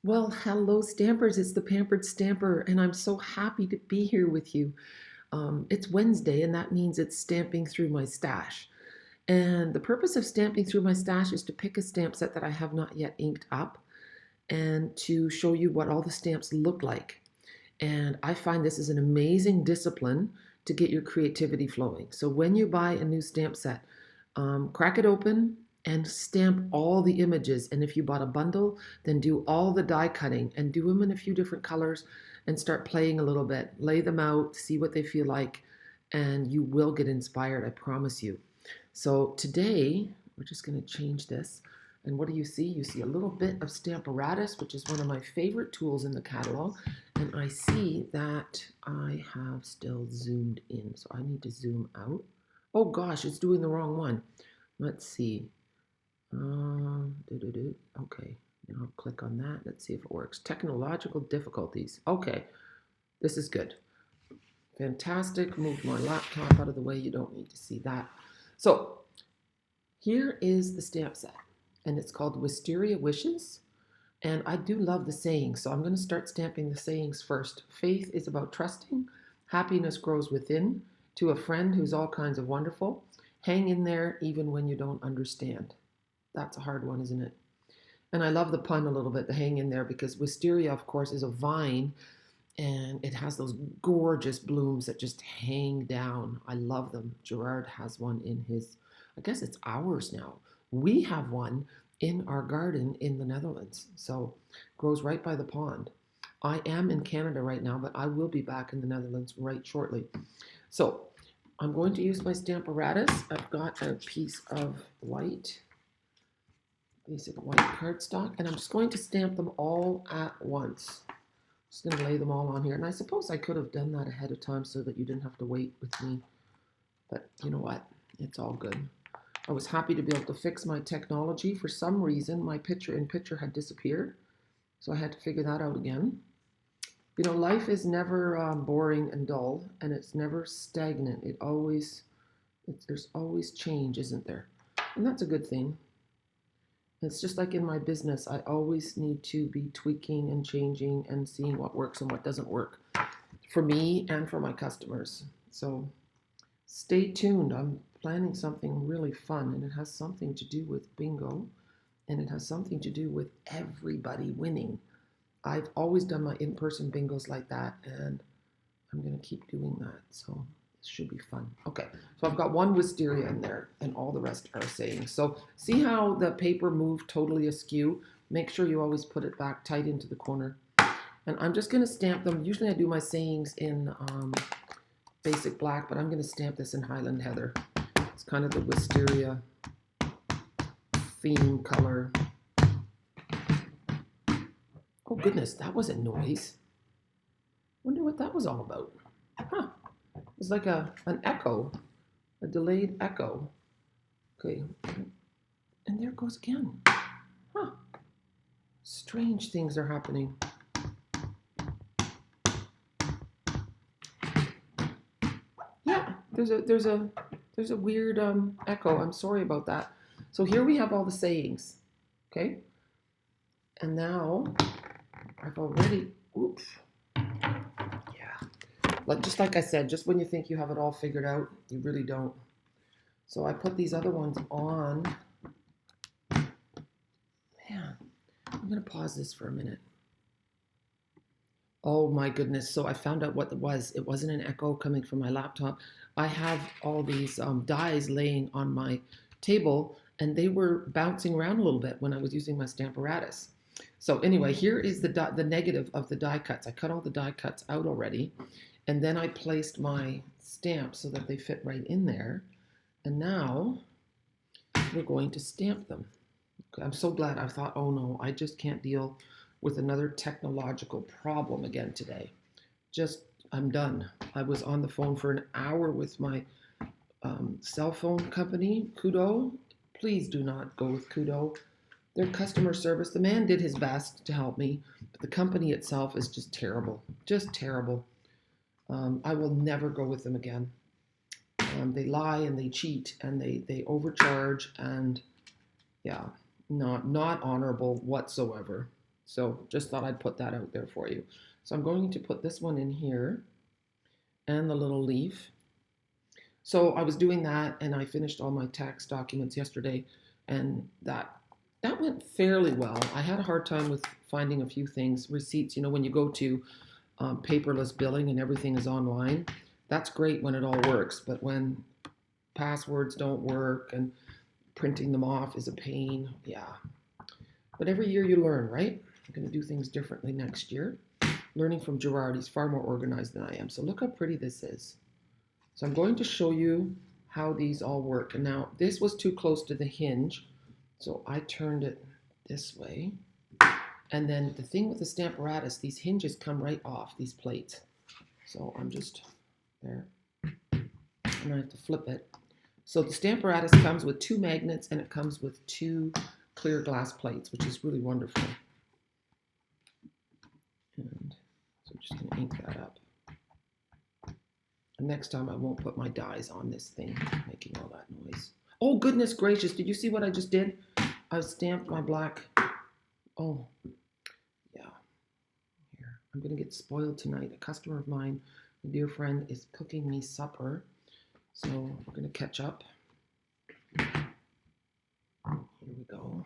Well, hello, Stampers. It's the Pampered Stamper, and I'm so happy to be here with you. It's Wednesday, and that means it's stamping through my stash. And the purpose of stamping through my stash is to pick a stamp set that I have not yet inked up and to show you what all the stamps look like. And I find this is an amazing discipline to get your creativity flowing. So when you buy a new stamp set, crack it open and stamp all the images. And if you bought a bundle, then do all the die cutting and do them in a few different colors and start playing a little bit. Lay them out, see what they feel like, and you will get inspired, I promise you. So today, we're just going to change this. And what do you see? You see a little bit of Stamparatus, which is one of my favorite tools in the catalog. And I see that I have still zoomed in. So I need to zoom out. Oh gosh, it's doing the wrong one. Let's see. Okay, now I'll click on that. Let's see if it works. Technological difficulties. Okay, this is good. Fantastic. Moved my laptop out of the way. You don't need to see that. So here is the stamp set, and it's called Wisteria Wishes. And I do love the sayings, so I'm going to start stamping the sayings first. Faith is about trusting. Happiness grows within. To a friend who's all kinds of wonderful. Hang in there even when you don't understand. That's a hard one, isn't it? And I love the pun a little bit, the hang in there, because wisteria, of course, is a vine and it has those gorgeous blooms that just hang down. I love them. Gerard has one in his, I guess it's ours now. We have one in our garden in the Netherlands. So grows right by the pond. I am in Canada right now, but I will be back in the Netherlands right shortly. So I'm going to use my Stamparatus. I've got a piece of white, basic white cardstock, and I'm just going to stamp them all at once. Just going to lay them all on here. And I suppose I could have done that ahead of time so that you didn't have to wait with me. But you know what? It's all good. I was happy to be able to fix my technology. For some reason, my picture-in-picture had disappeared. So I had to figure that out again. You know, life is never boring and dull, and it's never stagnant. There's always change, isn't there? And that's a good thing. It's just like in my business, I always need to be tweaking and changing and seeing what works and what doesn't work for me and for my customers. So stay tuned. I'm planning something really fun, and it has something to do with bingo, and it has something to do with everybody winning. I've always done my in-person bingos like that, and I'm going to keep doing that. So this should be fun. Okay, so I've got one wisteria in there, and all the rest are sayings. So see how the paper moved totally askew? Make sure you always put it back tight into the corner. And I'm just going to stamp them. Usually I do my sayings in basic black, but I'm going to stamp this in Highland Heather. It's kind of the wisteria theme color. Oh goodness, that was a noise. Wonder what that was all about. Huh. It was like an echo, a delayed echo. Okay, and there it goes again. Huh. Strange things are happening. Yeah, there's a weird echo. I'm sorry about that. So here we have all the sayings. Okay, and now I've already. Oops. Like just like I said, just when you think you have it all figured out, you really don't. So I put these other ones on. Man, I'm gonna pause this for a minute. Oh my goodness. So I found out what it was. It wasn't an echo coming from my laptop. I have all these dies laying on my table, and they were bouncing around a little bit when I was using my Stamparatus. So anyway, here is the negative of the die cuts. I cut all the die cuts out already, and then I placed my stamps so that they fit right in there. And now we're going to stamp them. Okay, I'm so glad. I thought, oh no, I just can't deal with another technological problem again today. Just, I'm done. I was on the phone for an hour with my cell phone company, Kudo. Please do not go with Kudo. Their customer service, the man did his best to help me, but the company itself is just terrible. Just terrible. I will never go with them again. They lie and they cheat and they overcharge, and yeah, not honorable whatsoever. So just thought I'd put that out there for you. So I'm going to put this one in here and the little leaf. So I was doing that and I finished all my tax documents yesterday, and that went fairly well. I had a hard time with finding a few things, receipts. When you go to paperless billing and everything is online, that's great when it all works. But when passwords don't work and printing them off is a pain, yeah. But every year you learn, right? I'm going to do things differently next year. Learning from Gerard, he's far more organized than I am. So look how pretty this is. So I'm going to show you how these all work. And now this was too close to the hinge, so I turned it this way. And then the thing with the Stamparatus, these hinges come right off, these plates. So I'm just there. And I have to flip it. So the Stamparatus comes with 2 magnets and it comes with 2 clear glass plates, which is really wonderful. And so I'm just going to ink that up. And next time I won't put my dies on this thing, making all that noise. Oh, goodness gracious. Did you see what I just did? I've stamped my black. Oh, yeah. Here. I'm going to get spoiled tonight. A customer of mine, a dear friend, is cooking me supper. So we're going to catch up. Here we go.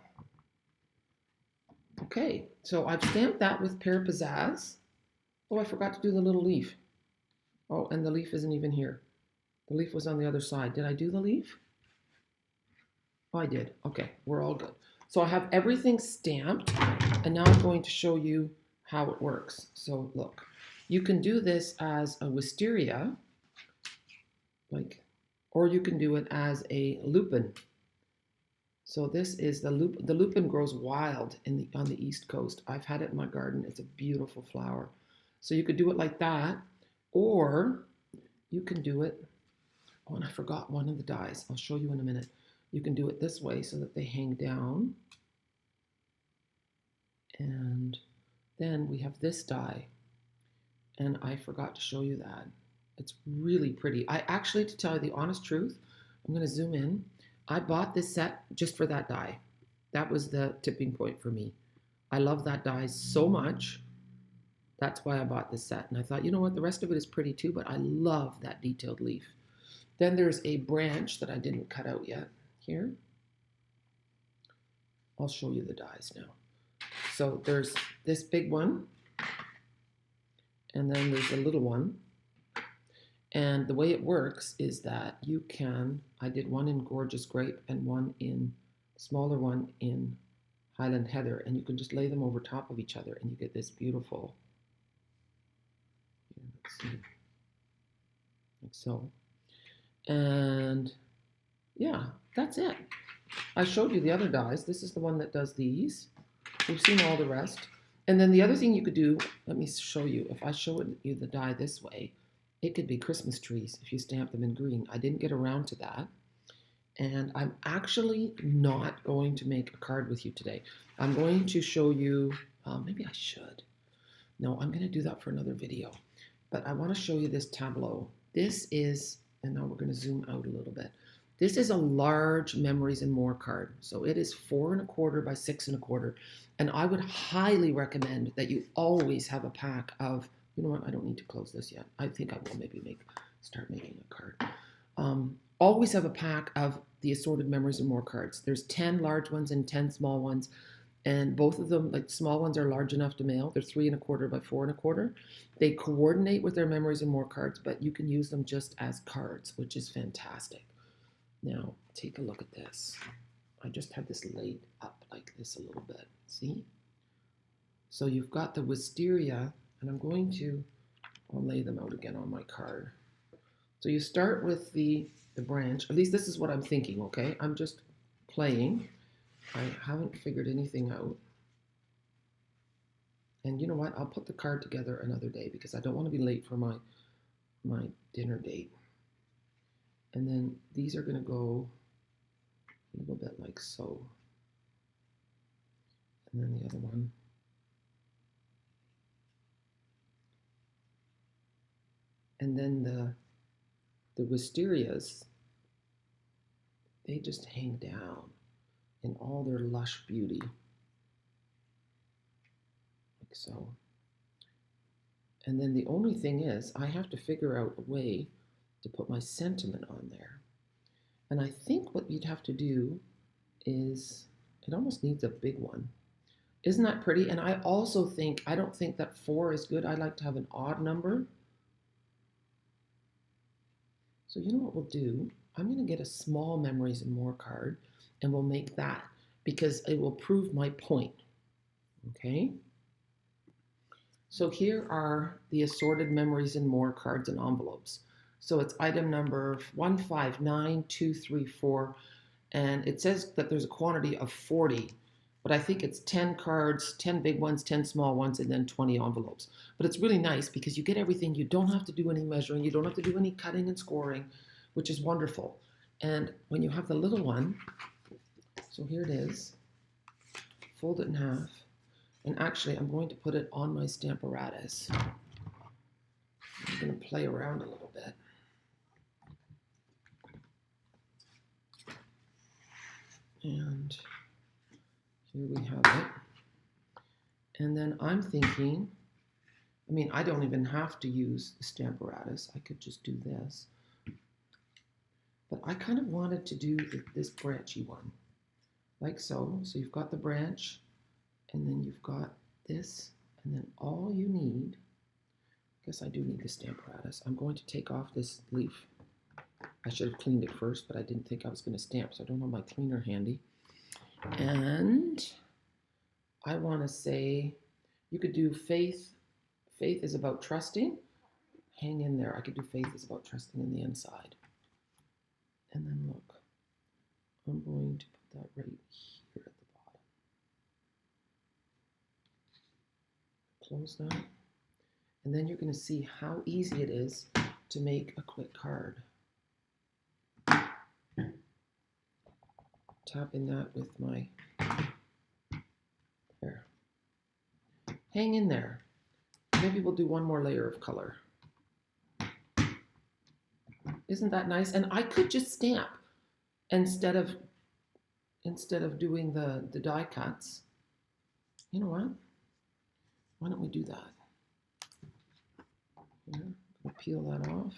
Okay, so I've stamped that with Pear Pizzazz. Oh, I forgot to do the little leaf. Oh, and the leaf isn't even here. The leaf was on the other side. Did I do the leaf? Oh, I did. Okay, we're all good. So I have everything stamped, and now I'm going to show you how it works. So look, you can do this as a wisteria, or you can do it as a lupin. So this is the lupin grows wild on the East Coast. I've had it in my garden. It's a beautiful flower. So you could do it like that, or you can do it. Oh, and I forgot one of the dies. I'll show you in a minute. You can do it this way so that they hang down. And then we have this die. And I forgot to show you that. It's really pretty. I actually, to tell you the honest truth, I'm going to zoom in. I bought this set just for that die. That was the tipping point for me. I love that die so much. That's why I bought this set. And I thought, you know what, the rest of it is pretty too, but I love that detailed leaf. Then there's a branch that I didn't cut out yet here. I'll show you the dies now. So there's this big one, and then there's a little one. And the way it works is that you can, I did one in Gorgeous Grape and one in, smaller one in Highland Heather, and you can just lay them over top of each other and you get this beautiful, let's see, like so. And yeah, that's it. I showed you the other dies. This is the one that does these. We've seen all the rest. And then the other thing you could do, let me show you. If I show you the die this way, it could be Christmas trees if you stamp them in green. I didn't get around to that. And I'm actually not going to make a card with you today. I'm going to show you, maybe I should. No, I'm going to do that for another video. But I want to show you this tableau. This is, and now we're going to zoom out a little bit. This is a large Memories and More card. So it is 4 1/4 by 6 1/4. And I would highly recommend that you always have a pack of, you know what, I don't need to close this yet. I think I will maybe start making a card. Always have a pack of the assorted Memories and More cards. There's 10 large ones and 10 small ones. And both of them, like small ones, are large enough to mail. They're 3 1/4 by 4 1/4. They coordinate with their Memories and More cards, but you can use them just as cards, which is fantastic. Now, take a look at this. I just have this laid up like this a little bit. See? So you've got the wisteria, and I'm going to, I'll lay them out again on my card. So you start with the branch. At least this is what I'm thinking, okay? I'm just playing. I haven't figured anything out. And you know what? I'll put the card together another day because I don't want to be late for my dinner date. And then these are going to go a little bit like so. And then the other one. And then the wisterias, they just hang down in all their lush beauty. like so. And then the only thing is, I have to figure out a way to put my sentiment on there. And I think what you'd have to do is, it almost needs a big one. Isn't that pretty? And I also think, I don't think that 4 is good. I like to have an odd number. So you know what we'll do? I'm going to get a small Memories and More card, and we'll make that, because it will prove my point. Okay? So here are the assorted Memories and More cards and envelopes. So it's item number 159234, and it says that there's a quantity of 40, but I think it's 10 cards, 10 big ones, 10 small ones, and then 20 envelopes. But it's really nice because you get everything. You don't have to do any measuring. You don't have to do any cutting and scoring, which is wonderful. And when you have the little one, so here it is, fold it in half. And actually, I'm going to put it on my Stamparatus. I'm going to play around a little bit. And here we have it. And then I'm thinking, I mean, I don't even have to use the Stamparatus. I could just do this. But I kind of wanted to do this branchy one, like so. So you've got the branch, and then you've got this, and then all you need, I guess I do need the Stamparatus. I'm going to take off this leaf. I should have cleaned it first, but I didn't think I was going to stamp, so I don't have my cleaner handy. And I want to say, you could do faith. Faith is about trusting. Hang in there. I could do faith is about trusting in the inside. And then look, I'm going to put that right here at the bottom. Close that. And then you're going to see how easy it is to make a quick card. Tapping that with my, there. Hang in there. Maybe we'll do one more layer of color. Isn't that nice? And I could just stamp instead of doing the die cuts. You know what? Why don't we do that? Here, I'm going to peel that off.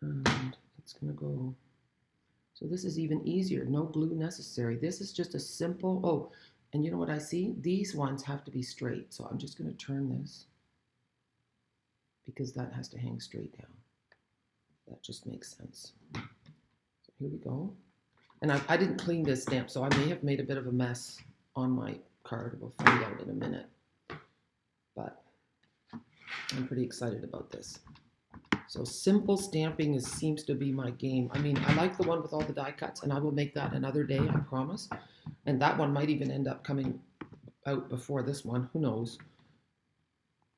And it's going to go, so this is even easier. No glue necessary. This is just a simple, oh, and you know what I see? These ones have to be straight. So I'm just going to turn this, because that has to hang straight down. That just makes sense. So here we go. And I didn't clean this stamp, so I may have made a bit of a mess on my card. We'll find out in a minute. But I'm pretty excited about this. So simple stamping seems to be my game. I mean, I like the one with all the die cuts, and I will make that another day, I promise. And that one might even end up coming out before this one. Who knows?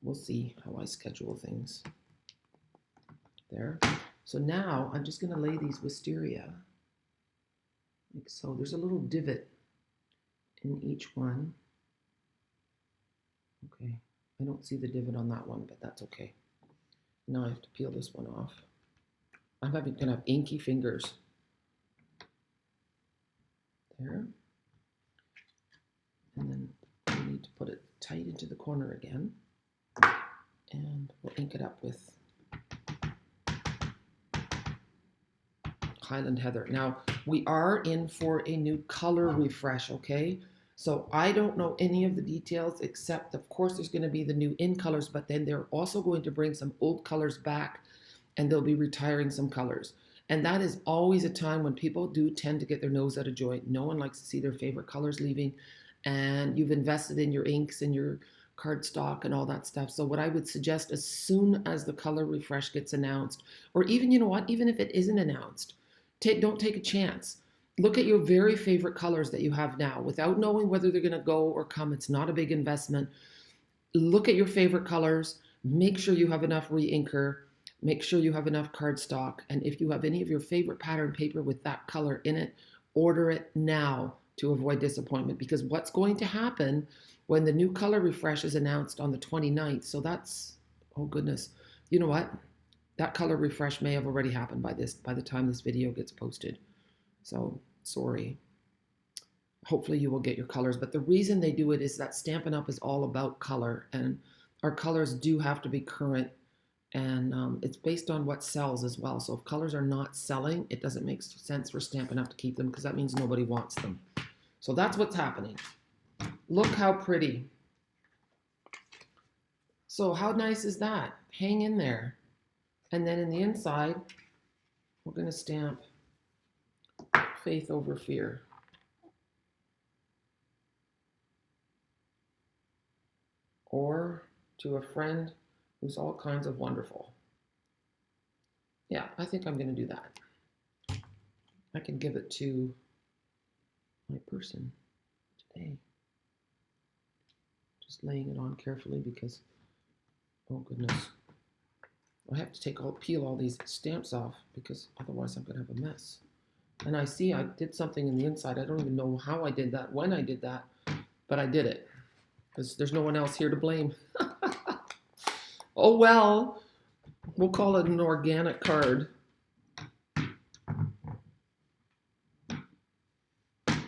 We'll see how I schedule things. There. So now I'm just going to lay these wisteria like so. There's a little divot in each one. Okay. I don't see the divot on that one, but that's okay. Now I have to peel this one off. I'm going to have inky fingers. There. And then we need to put it tight into the corner again. And we'll ink it up with Highland Heather. Now, we are in for a new color refresh, okay? So I don't know any of the details, except, of course, there's going to be the new in colors, but then they're also going to bring some old colors back, and they'll be retiring some colors. And that is always a time when people do tend to get their nose out of joint. No one likes to see their favorite colors leaving, and you've invested in your inks and your cardstock and all that stuff. So what I would suggest, as soon as the color refresh gets announced, or even, you know what, even if it isn't announced, don't take a chance. Look at your very favorite colors that you have now without knowing whether they're going to go or come. It's not a big investment. Look at your favorite colors. Make sure you have enough re-inker. Make sure you have enough cardstock. And if you have any of your favorite pattern paper with that color in it, order it now to avoid disappointment. Because what's going to happen when the new color refresh is announced on the 29th, so that's, oh goodness, you know what? That color refresh may have already happened by the time this video gets posted. So, sorry. hopefully you will get your colors. But the reason they do it is that Stampin' Up! Is all about color, and our colors do have to be current, and it's based on what sells as well. So if colors are not selling, it doesn't make sense for Stampin' Up! To keep them, because that means nobody wants them. So that's what's happening. Look how pretty. So how nice is that? Hang in there. And then in the inside, we're going to stamp Faith Over Fear. Or to a friend who's all kinds of wonderful. Yeah, I think I'm going to do that. I can give it to my person today. Just laying it on carefully because, oh goodness, I have to peel all these stamps off because otherwise I'm going to have a mess. And I see I did something in the inside. I don't even know how I did that, when I did that, but I did it because there's no one else here to blame. Oh well, we'll call it an organic card.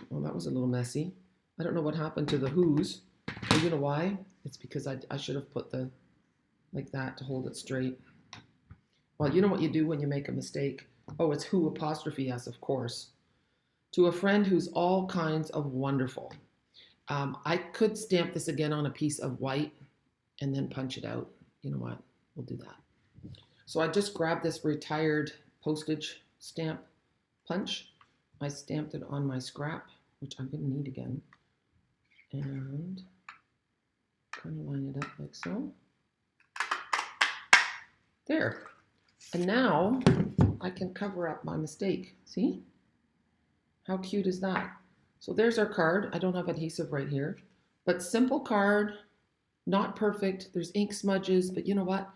Well, that was a little messy. I don't know what happened to the who's. Oh, you know why? It's because I should have put the, like that to hold it straight. Well, you know what you do when you make a mistake? Oh, it's who apostrophe s, of course. To a friend who's all kinds of wonderful. I could stamp this again on a piece of white and then punch it out. You know what? We'll do that. So I just grabbed this retired postage stamp punch. I stamped it on my scrap, which I'm going to need again. And kind of line it up like so. There. And now I can cover up my mistake. See? How cute is that? So there's our card. I don't have adhesive right here, but simple card, not perfect. There's ink smudges, but you know what?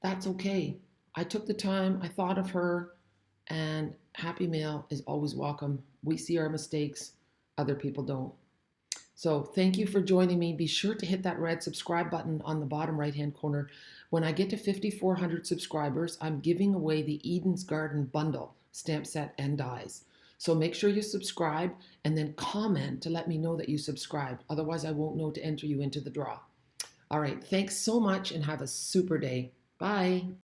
That's okay. I took the time, I thought of her, and happy mail is always welcome. We see our mistakes, other people don't. So thank you for joining me. Be sure to hit that red subscribe button on the bottom right-hand corner. When I get to 5,400 subscribers, I'm giving away the Eden's Garden bundle, stamp set and dies. So make sure you subscribe and then comment to let me know that you subscribed. Otherwise, I won't know to enter you into the draw. All right, thanks so much and have a super day. Bye.